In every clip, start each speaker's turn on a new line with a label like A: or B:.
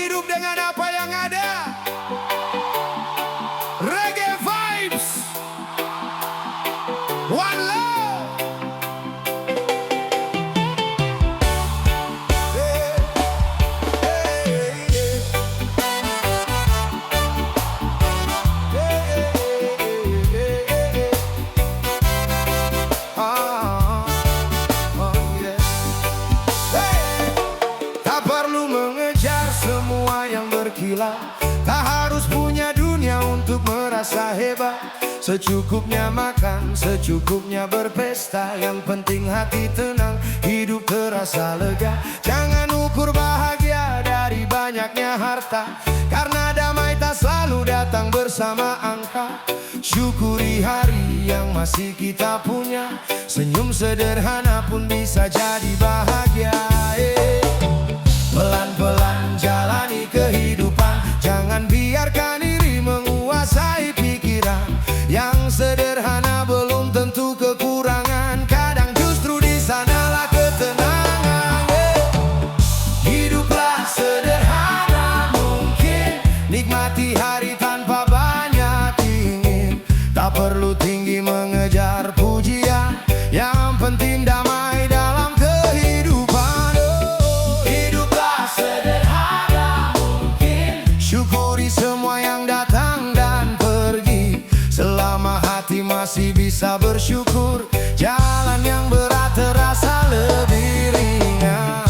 A: hidup dengan apa yang ada. Reggae vibes, one love. Tak perlu mengejar semua yang berkilau, tak harus punya dunia untuk merasa hebat. Secukupnya makan, secukupnya berpesta, yang penting hati tenang, hidup terasa lega. Jangan ukur bahagia dari banyaknya harta, karena damai tak selalu datang bersama angka. Syukuri hari yang masih kita punya, senyum sederhana pun bisa jadi bahagia. Pelan-pelan jalani kehidupan, jangan biarkan diri menguasai pikiran. Yang sederhana belum tentu kekurangan, kadang justru di sanalah ketenangan. Hiduplah sederhana mungkin, nikmati hari tanpa banyak ingin. Tak perlu tinggi mengejar pujian, yang penting damai dalam kehidupan. Hiduplah sederhana mungkin, syukuri semua yang datang dan pergi. Selama hati masih bisa bersyukur, jalan yang berat terasa lebih ringan.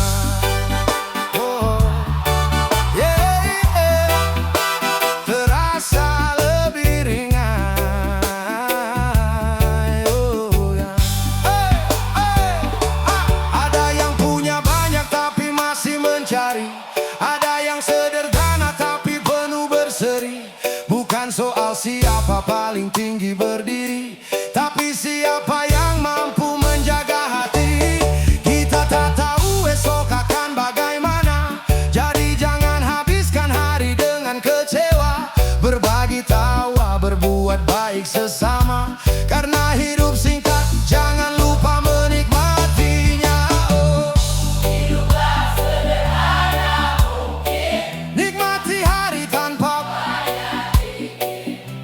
A: Terasa lebih ringan. Ada yang punya banyak tapi masih mencari, ada yang sederhana tapi penuh berseri. Bukan soal siapa paling tinggi berdiri, tapi siapa yang mampu menjaga hati. Kita tak tahu esok akan bagaimana, jadi jangan habiskan hari dengan kecewa. Berbagi tawa, berbuat baik sesama, karena hidup singkat, jangan lupa menikmatinya. Hiduplah sederhana mungkin, nikmati hari tanpa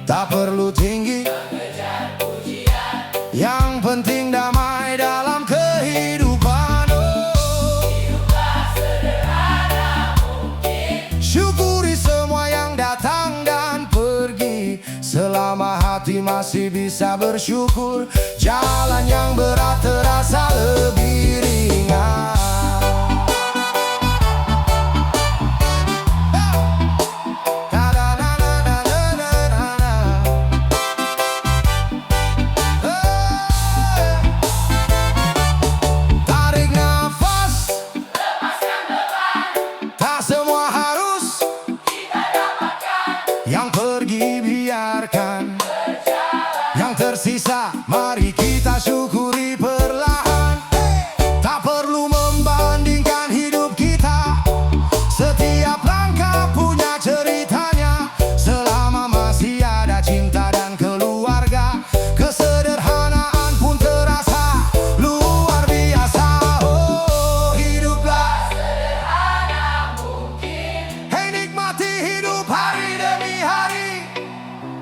A: tak perlu tinggi mengejar pujian, yang penting damai dalam kehidupan. Hiduplah sederhana mungkin, syukuri semua yang datang dan pergi. Selama hati masih bisa bersyukur, jalan yang berat terasa lebih ringan. Yang pergi biarkan berjalan, yang tersisa mari kita syukuri perlahan. Tak perlu membandingkan hidup kita, setiap langkah punya ceritanya. Selama masih ada cinta dan keluarga, kesederhanaan pun terasa luar biasa. Oh, hiduplah sederhana mungkin, hey nikmati hidup hari demi hari.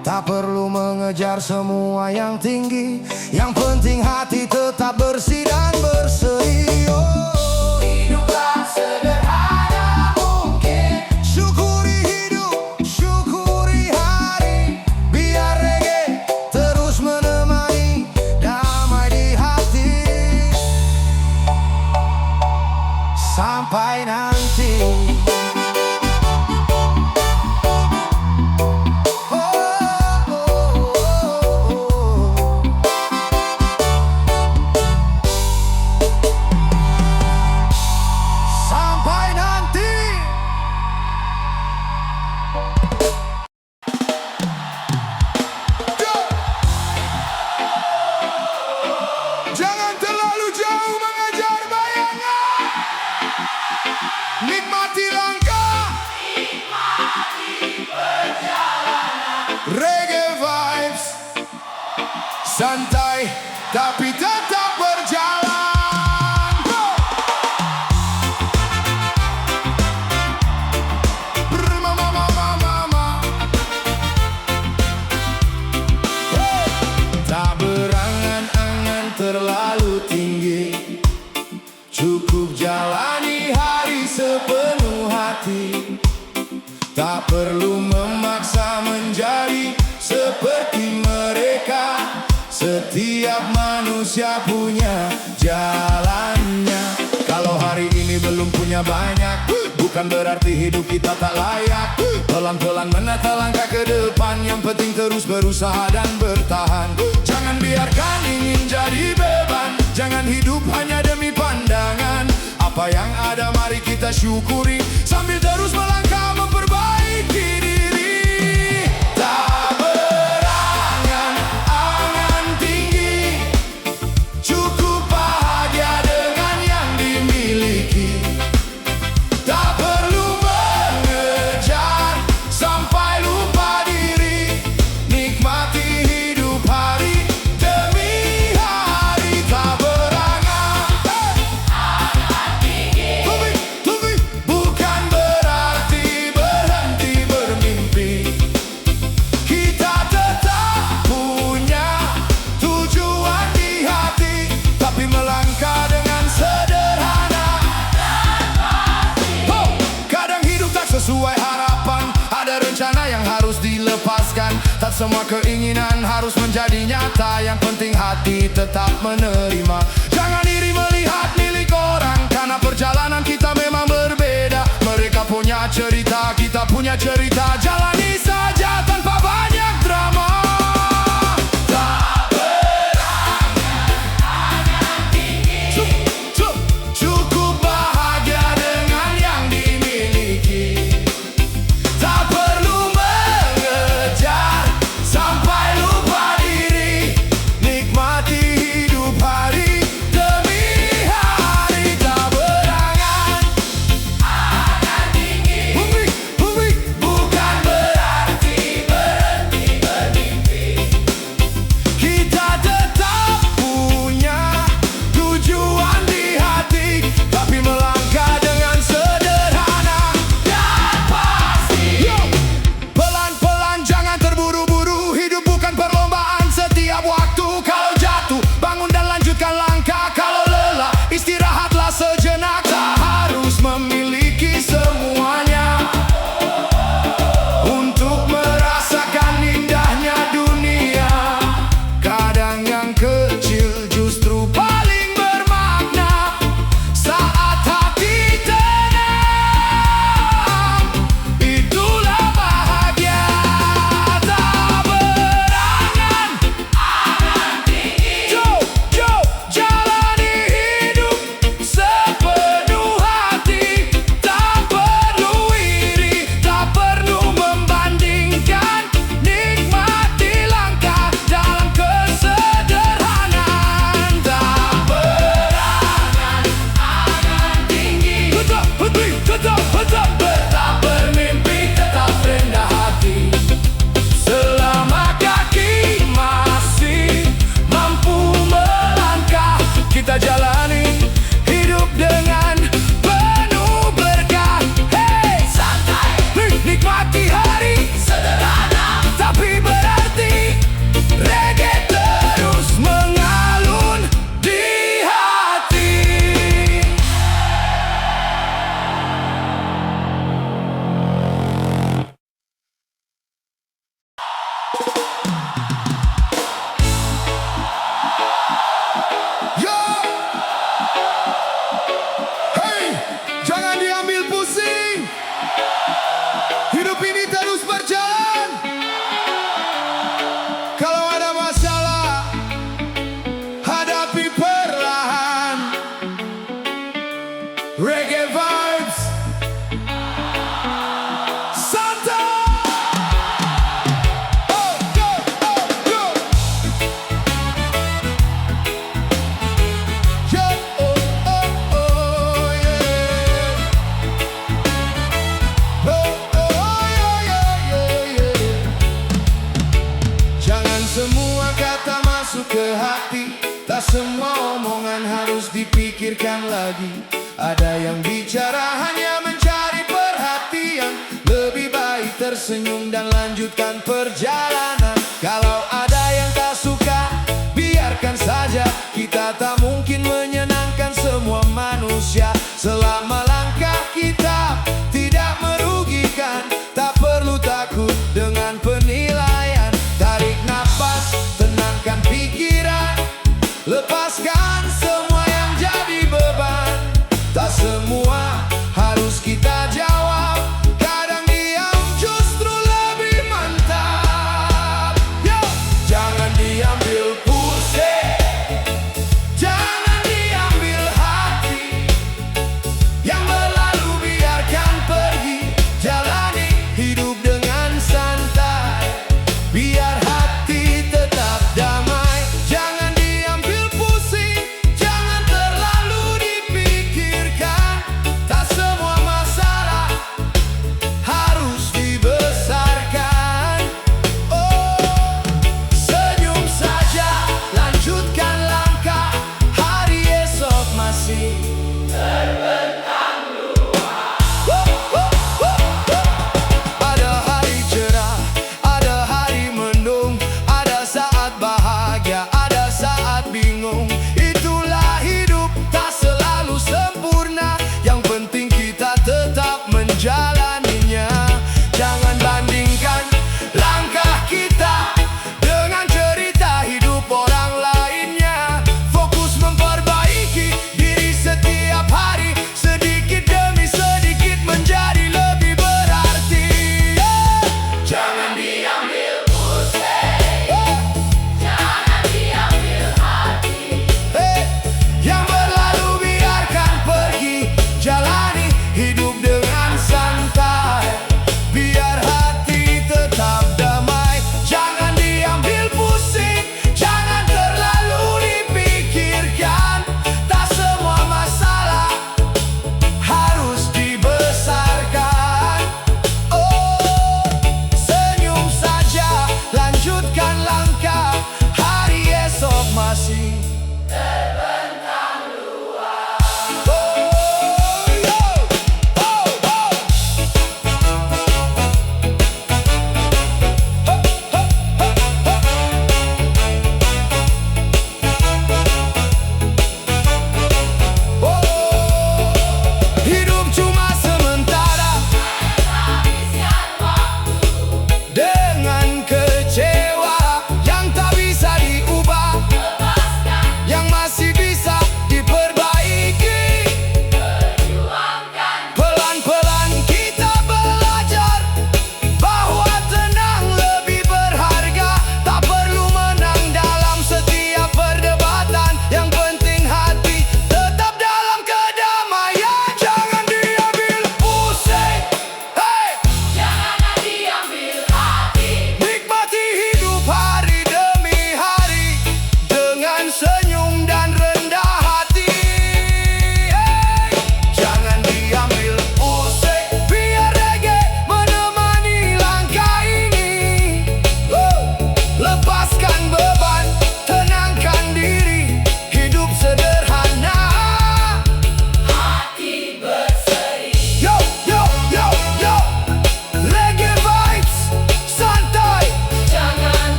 A: Tak perlu mengejar semua yang tinggi, yang penting hati tetap bersih dan berseri. Oh, hiduplah sederhana mungkin, syukuri hidup, syukuri hari. Biar reggae terus menemani, damai di hati sampai nanti. Jangan terlalu jauh mengejar bayangan, nikmati langkah, nikmati perjalanan. Reggae vibes, santai tapi tetap berjalan. Go! Tak perlu memaksa menjadi seperti mereka. Setiap manusia punya jalannya. Kalau hari ini belum punya banyak, bukan berarti hidup kita tak layak. Pelan-pelan menata langkah ke depan, yang penting terus berusaha dan bertahan. Jangan biarkan ingin jadi beban, jangan hidup hanya demi pandangan. Apa yang ada mari kita syukuri, sambil terus melangkah memperbaiki diri. Tak berangan-angan tinggi, cukup bahagia dengan yang dimiliki. Tak perlu mengejar sampai lupa diri, nikmati hidup hari demi hari. Tak berangan-angan tinggi, bukan berarti berhenti bermimpi. Kita tetap punya tujuan di hati, tapi melangkah dengan sederhana. Kadang hidup tak sesuai harapan, ada rencana yang harus dilepaskan. Tak semua keinginan harus menjadi nyata, yang penting hati tetap menerima. Jangan iri melihat milik orang, karena perjalanan kita memang berbeda. Mereka punya cerita, kita punya cerita. Jalani saja tanpa banyak drama. Tak berangan-angan tinggi, cukup bahagia dengan yang dimiliki. Tak perlu mengejar sampai lupa diri, nikmati hidup hari demi hari. Tak berangan-angan tinggi, bukan berarti berhenti bermimpi. Kita tetap punya tujuan di hati, tapi melangkah dengan sederhana dan pasti. Pelan-pelan, jangan terburu-buru, hidup bukan perlombaan. Setiap waktu kalau jatuh, bangun dan lanjutkan langkah. Kalau lelah, istirahatlah sejenak. Tak harus memiliki semuanya untuk merasakan indahnya dunia. Kadang yang kecil justru paling bermakna. Saat hati tenang, itulah bahagia. Tak berangan-angan tinggi, jalani hidup sepenuh hati. Tak perlu iri, tak perlu membandingkan, nikmati langkah dalam kesederhanaan. Tak berangan-angan tinggi, tetap bermimpi, tetap rendah hati. Selama kaki masih mampu melangkah, kita jalani hidup dengan penuh berkah. Hey, santai, nikmati hari sederhana, tapi berarti. Reggae terus mengalun di hati. Yo! Hey, jangan diambil pusing. Hidup ini terus berjalan. Kalau ada masalah, hadapi perlahan. Reggae vibes, santai. Oh, go, oh, go. Yo, oh, oh, oh, yeah. Oh, oh, yeah, yeah, yeah. Jangan semua kata masuk ke hati, tak semua omongan harus dipikirkan lagi. Ada yang bicara hanya mencari perhatian, lebih baik tersenyum dan lanjutkan perjalanan. Kalau ada yang tak suka, biarkan saja. Kita tak mungkin menyenangkan semua manusia, selama langkah kita tidak merugikan.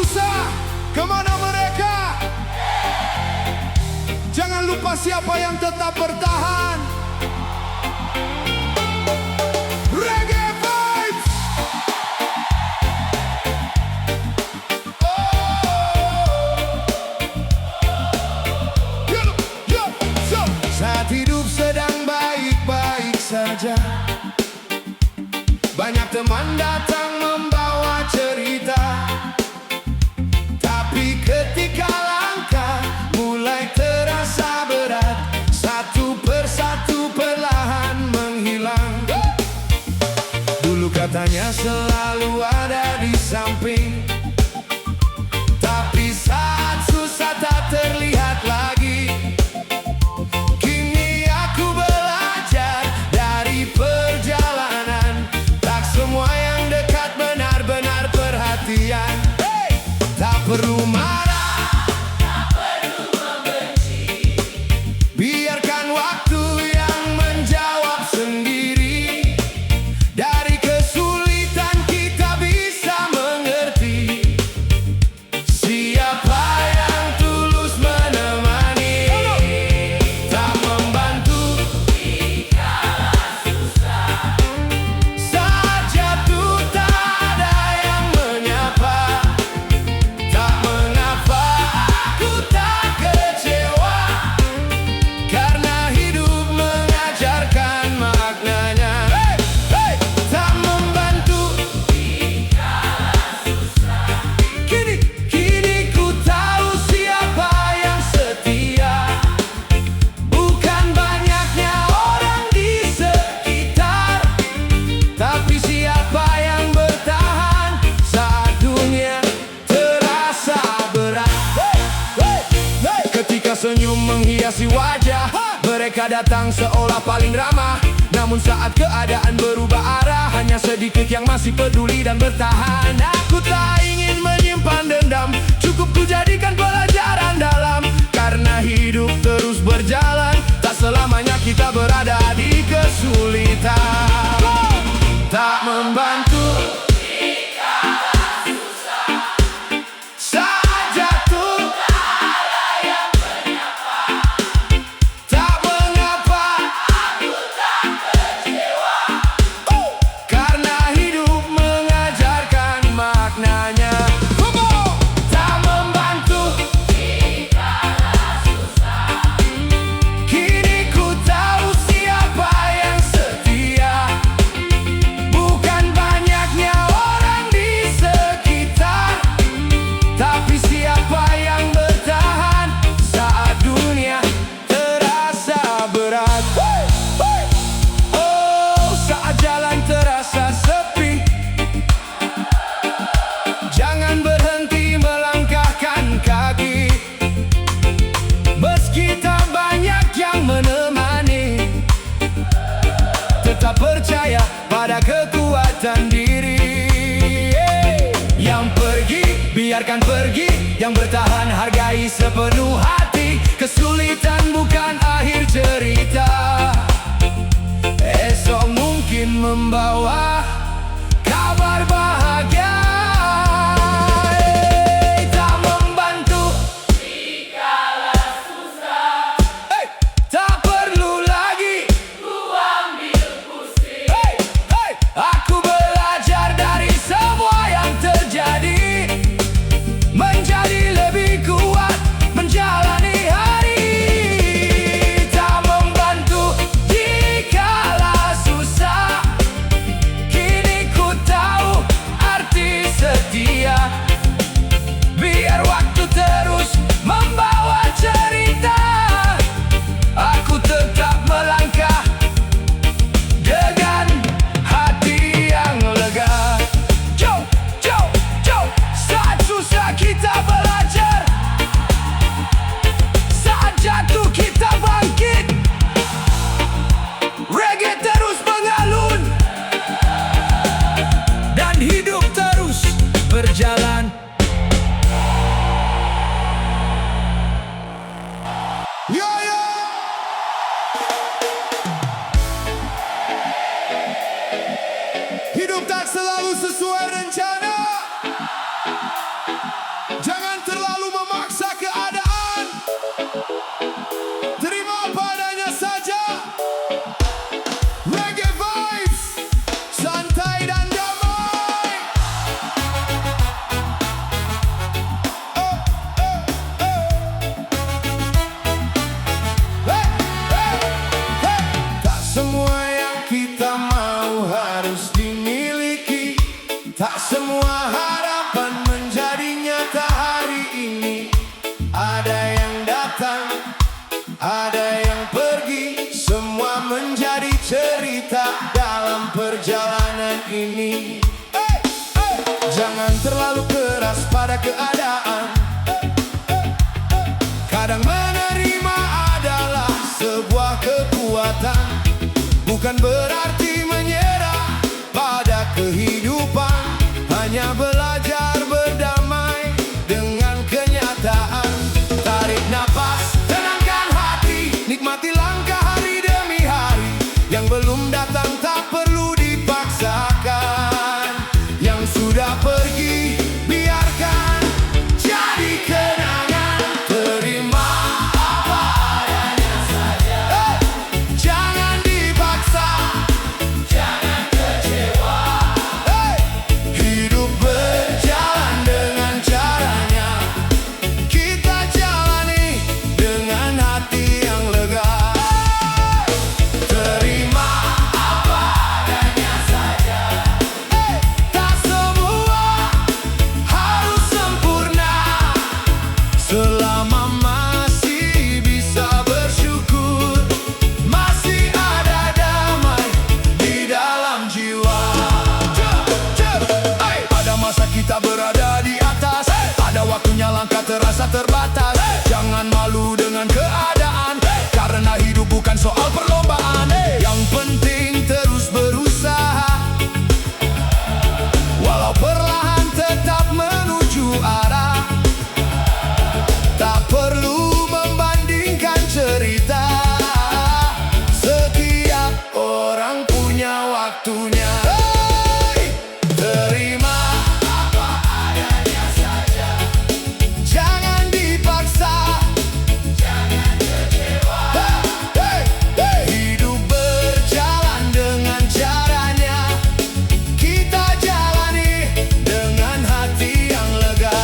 A: susah, kemana mereka? Jangan lupa siapa yang tetap bertahan. Reggae vibes. Saat hidup sedang baik-baik saja, banyak teman datang membawa cerita. Tapi ketika langkah mulai terasa berat, satu persatu perlahan menghilang. Dulu katanya selalu ada di samping, tapi saat susah tak terlihat lagi. Kini aku belajar dari perjalanan, tak semua yang dekat benar-benar perhatian. Tak perlu marah, tak perlu membenci, biarkan waktu yang menjawab sendiri. Dari kesulitan kita bisa mengerti siapa yang tulus menemani. Tak membantu dikala susah, saat jatuh tak ada yang menyapa. Tak mengapa aku tak kecewa, karena hidup mengajarkan maknanya. Tak membantu dikala susah, kini ku tahu siapa yang setia. Bukan banyaknya orang di sekitar, tapi siapa yang bertahan saat dunia terasa berat. Ketika senyum menghiasi wajah, mereka datang seolah paling ramah. Namun saat keadaan berubah arah, hanya sedikit yang masih peduli dan bertahan. Aku tak ingin menyimpan dendam, cukup ku jadikan pelajaran dalam. Karena hidup terus berjalan, tak selamanya kita berada di kesulitan. Tak membantu saat jatuh, tak mengapa aku tak kecewa, karena hidup mengajarkan maknanya. Tak membantu dikala susah, kini ku tahu siapa yang setia. Bukan banyaknya orang di sekitar, tapi siapa yang bertahan saat dunia terasa berat. Oh, saat jalan terasa sepi, jangan berhenti melangkahkan kaki. Meski tak banyak yang menemani, tetap percaya pada kekuatan diri. Yang pergi, biarkan pergi. Yang bertahan, hargai sepenuh hati. Kesulitan bukan akhir cerita, esok mungkin membawa kabar bahagia. Tak membantu dikala susah, tak perlu lagi ku ambil pusing. Aku belajar dari semua yang terjadi, menjadi lebih kuat menjalani hari. Tak membantu dikala susah, kini ku tahu arti setia. Biar waktu terus membawa cerita, aku tetap melangkah dengan hati yang lega. Saat susah kita belajar, saat jatuh kita bangkit. Reggae terus mengalun, dan hidup terus berjalan. Yo yo, hidup tak selalu sesuai rencana. Tak semua harapan menjadi nyata hari ini. Ada yang datang, ada yang pergi, semua menjadi cerita dalam perjalanan ini. Jangan terlalu keras pada keadaan. Kadang menerima adalah sebuah kekuatan. Bukan berarti menyerah pada kehidupan, hanya belajar berdamai dengan kenyataan. Tarik napas, tenangkan hati, nikmati langkah hari demi hari. Yang belum datang tak perlu dipaksakan. Yang sudah pergi biarkan jadi kenangan. Terima apa adanya saja. Jangan dipaksa, jangan kecewa. Hidup berjalan dengan caranya. Kita jalani dengan hati yang lega. Terima apa adanya saja. Tak semua harus sempurna. Selama masih bisa bersyukur, masih ada damai di dalam jiwa. Ada masa kita berada di atas, ada waktunya langkah terasa terbatas. Jangan malu dengan keadaan, karena hidup bukan soal perlombaan. Yang penting terus berusaha, walau perlahan tetap menuju arah. Tak perlu membandingkan cerita, setiap orang punya waktunya. Terima apa adanya saja. Jangan dipaksa, jangan kecewa. Hidup berjalan dengan caranya. Kita jalani dengan hati yang lega.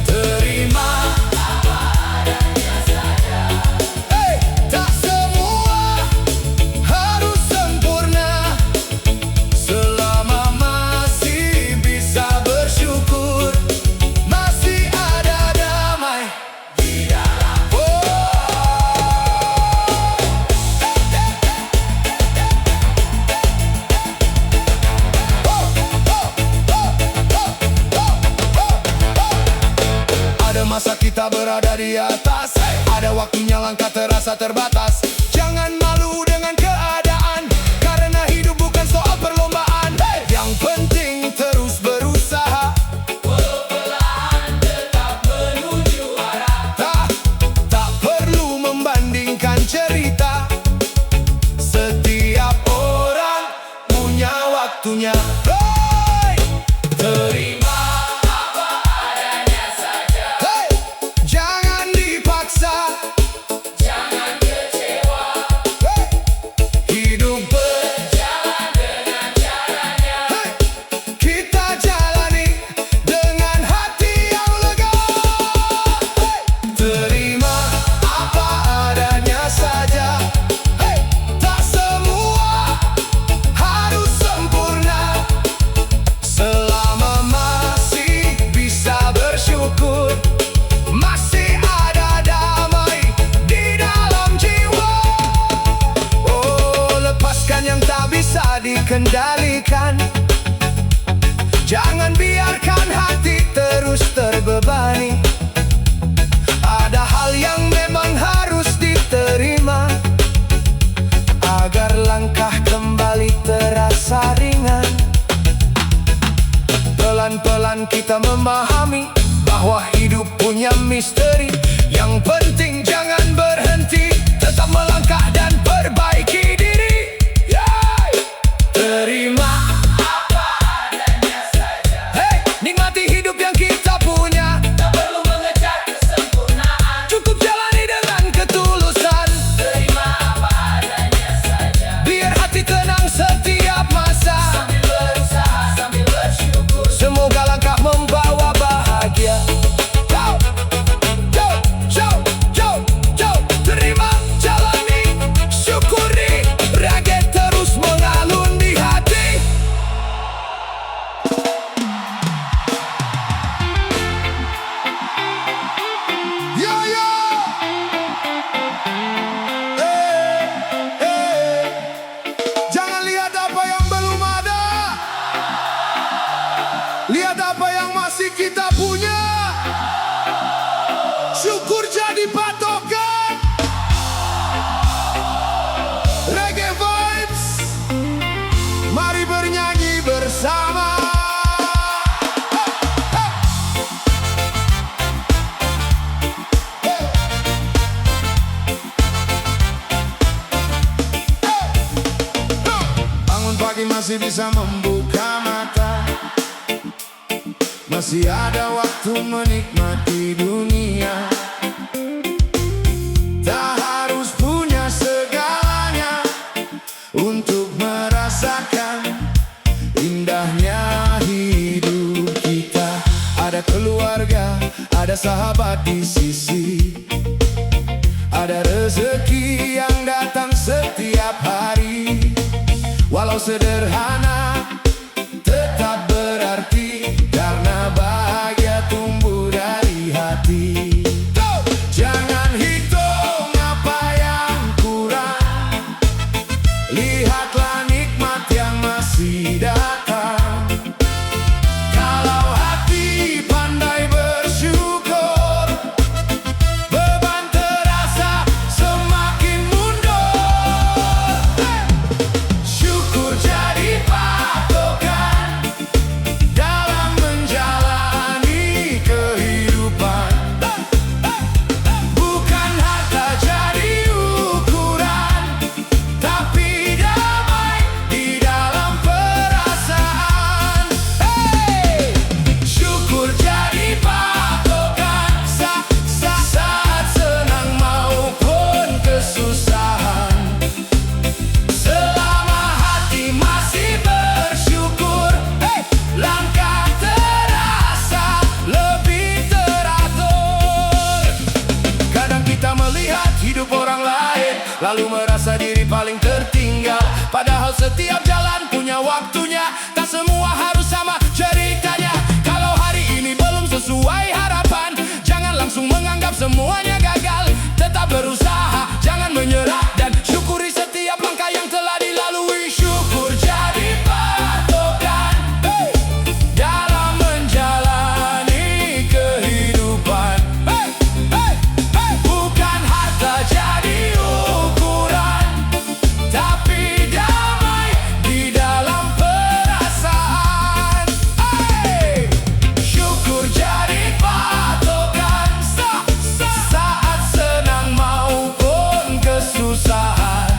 A: Terima apa adanya saja. Tak semua harus sempurna. Selama masih bisa bersyukur, masih ada damai di dalam. Ada masa kita berada di atas, ada waktunya langkah terasa terbatas. Jangan malu dengan keadaan, karena hidup bukan soal perlombaan. Yang penting terus berusaha, walau perlahan tetap menuju arah. Tak perlu membandingkan cerita, setiap orang punya waktunya. Terima apa adanya saja. Jangan dipaksa, jangan kecewa. Hidup berjalan dengan caranya. Kita jalani dengan hati yang lega. Terima apa adanya saja. Tak semua harus sempurna. Selama masih bisa bersyukur, masih ada damai di dalam jiwa. Oh, lepaskan yang tak bisa dikendalikan. Jangan biarkan hati terus terbebani. Ada hal yang memang harus diterima, agar langkah kembali terasa ringan. Pelan-pelan kita memahami bahwa hidup punya misteri. Yang penting jangan berhenti, tetap melangkah dan perbaiki diri. Terima apa adanya saja. Nikmati hidup yang kita punya. Tak perlu mengejar kesempurnaan, cukup jalani dengan ketulusan. Terima apa adanya saja. Biar hati tenang setiap masa, sambil berusaha, sambil bersyukur. Semoga langkah membawa bahagia. Go! Go! kita punya. Syukur jadi patokan. Reggae vibes, mari bernyanyi bersama. Bangun pagi masih bisa membuka mata, masih ada waktu menikmati dunia. Tak harus punya segalanya untuk merasakan indahnya hidup kita. Ada keluarga, ada sahabat di sisi, ada rezeki yang datang setiap hari. Walau sederhana tetap berarti, karena bahagia tumbuh dari hati. Jangan hitung apa yang kurang, lihatlah nikmat yang masih datang. Kalau hati pandai bersyukur, beban terasa semakin mundur. Syukur jadi patokan dalam menjalani kehidupan. Bukan harta jadi ukuran, tapi damai di dalam perasaan. Syukur jadi patokan saat senang maupun kesusahan. Selama hati masih bersyukur, langkah terasa lebih teratur. Kadang kita melihat hidup orang lain, lalu merasa diri paling tertinggal. Padahal setiap jalan punya waktunya, tak semua harus sama ceritanya. Kalau hari ini belum sesuai harapan, jangan langsung menganggap semuanya gagal. Tetap berusaha, jangan menyerah, dan syukuri setiap langkah yang telah dilalui. Syukur jadi patokan dalam menjalani kehidupan. Bukan harta jadi ukuran, tapi damai di dalam perasaan. Syukur jadi patokan saat senang maupun kesusahan.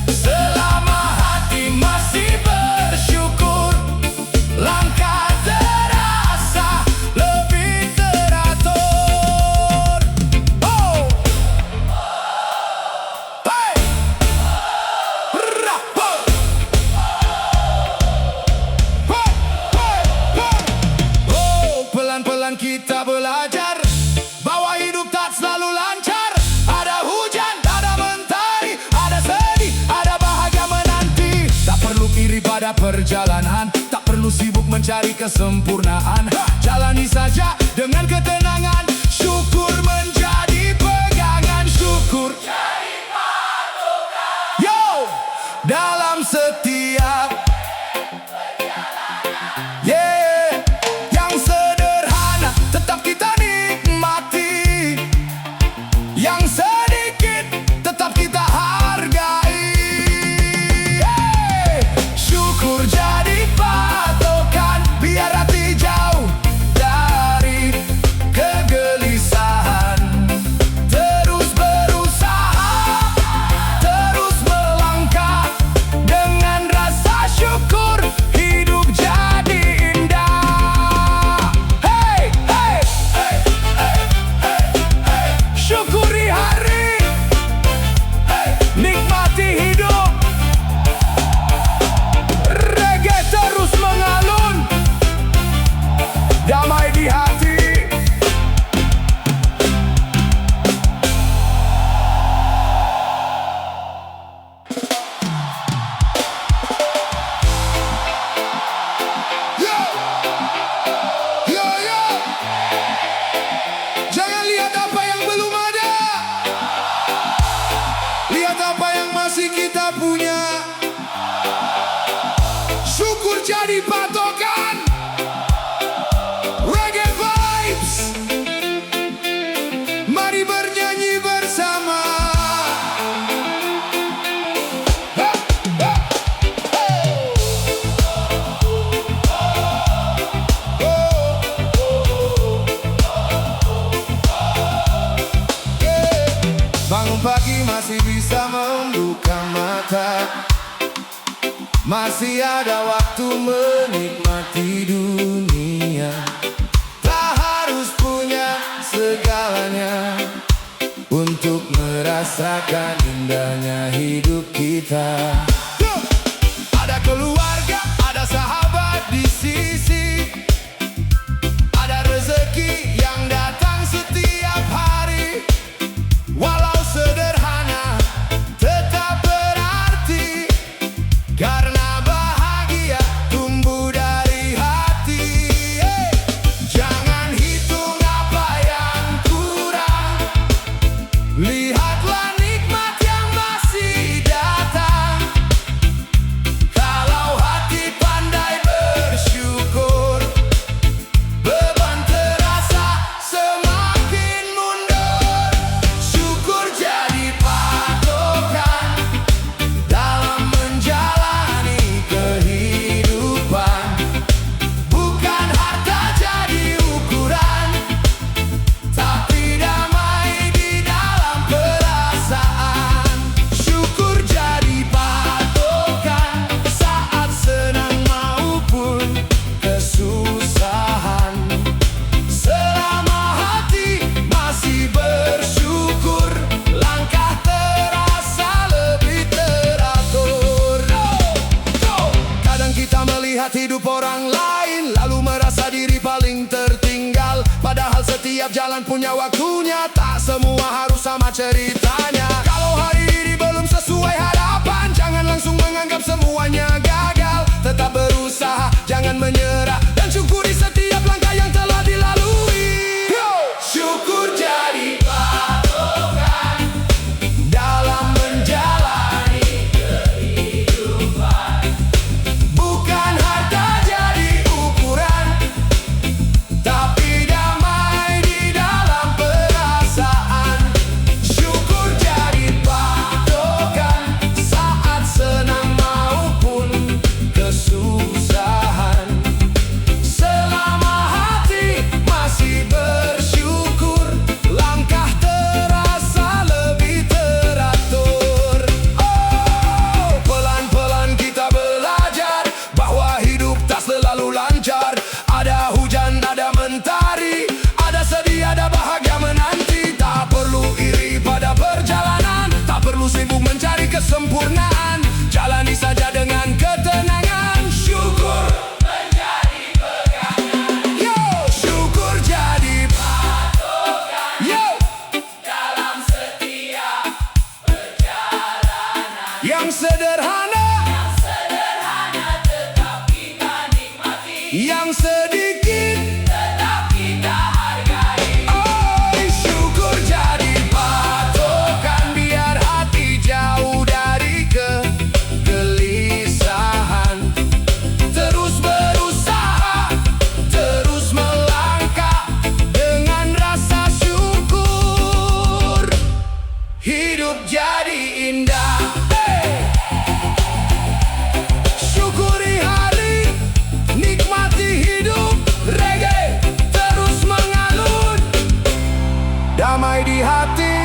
A: Selama hati masih bersyukur, langkah terasa lebih teratur. Oh, hey, rah, oh, hey, hey, hey. Oh, pelan-pelan kita belajar bahwa hidup tak selalu lancar. Ada hujan, ada mentari, ada sedih, ada bahagia menanti. Tak perlu iri pada perjalanan, tak perlu sibuk mencari kesempurnaan. Jalani saja dengan ketenangan, syukur menjadi pegangan. Syukur jadi patokan, yo, dalam setiap yang sederhana tetap kita nikmati, yang sedikit tetap kita hargai. Syukur jadi patokan, biar hati jauh dari kegelisahan. Terus berusaha, terus melangkah, dengan rasa syukur hidup jadi indah. Hey, hey, hey, hey, hey, hey. Syukuri hari, nikmati hidup. Reggae terus mengalun, damai di hati. Yo, yo, yo. Jangan lihat apa yang belum ada, lihat apa yang masih kita punya. Syukur jadi patokan masih ada waktu menikmati dunia. Tak harus punya segalanya untuk merasakan indahnya hidup kita. Ada keluarga, ada sahabat di sisi, ada rezeki yang datang setiap hari. Walau sederhana tetap berarti, karena bahagia tumbuh dari hati. Jangan hitung apa yang kurang, lihatlah nikmat yang masih datang. Kalau hati pandai bersyukur, beban terasa semakin mundur. Syukur jadi patokan dalam menjalani kehidupan. Bukan harta jadi ukuran, tapi damai di dalam perasaan. Syukur jadi patokan saat senang maupun kesusahan. Selama hati masih bersyukur, langkah terasa lebih teratur. Kadang kita melihat hidup orang lain, lalu merasa diri paling tertinggal. Padahal setiap jalan punya waktunya, tak semua harus sama ceritanya. Kalau hari ini belum sesuai harapan, jangan langsung menganggap semuanya gagal. Tetap berusaha, jangan menyerah, dan syukuri setiap langkah yang telah dilalui. Syukur jadi patokan dalam menjalani kehidupan. Bukan harta jadi ukuran, tapi damai di dalam perasaan. Syukur jadi patokan saat senang maupun kesusahan. Selama hati masih bersyukur, langkah terasa lebih teratur. Oh, pelan-pelan kita belajar bahwa hidup tak selalu lancar. Ada hujan, ada mentari, ada sedih, ada bahagia menanti. Tak perlu iri pada perjalanan, tak perlu sibuk mencari kesempurnaan. Jalani saja dengan ketenangan. Syukur menjadi pegangan. Yo, syukur jadi patokan. Yo, dalam setiap perjalanan. Yang sederhana tetap kita nikmati, yang sedikit tetap kita hargai. Oh, syukur jadi patokan biar hati jauh dari kegelisahan. Terus berusaha, terus melangkah dengan rasa syukur. Hidup jadi indah. Syukuri hari, nikmati hidup. Reggae terus mengalut, damai di hati.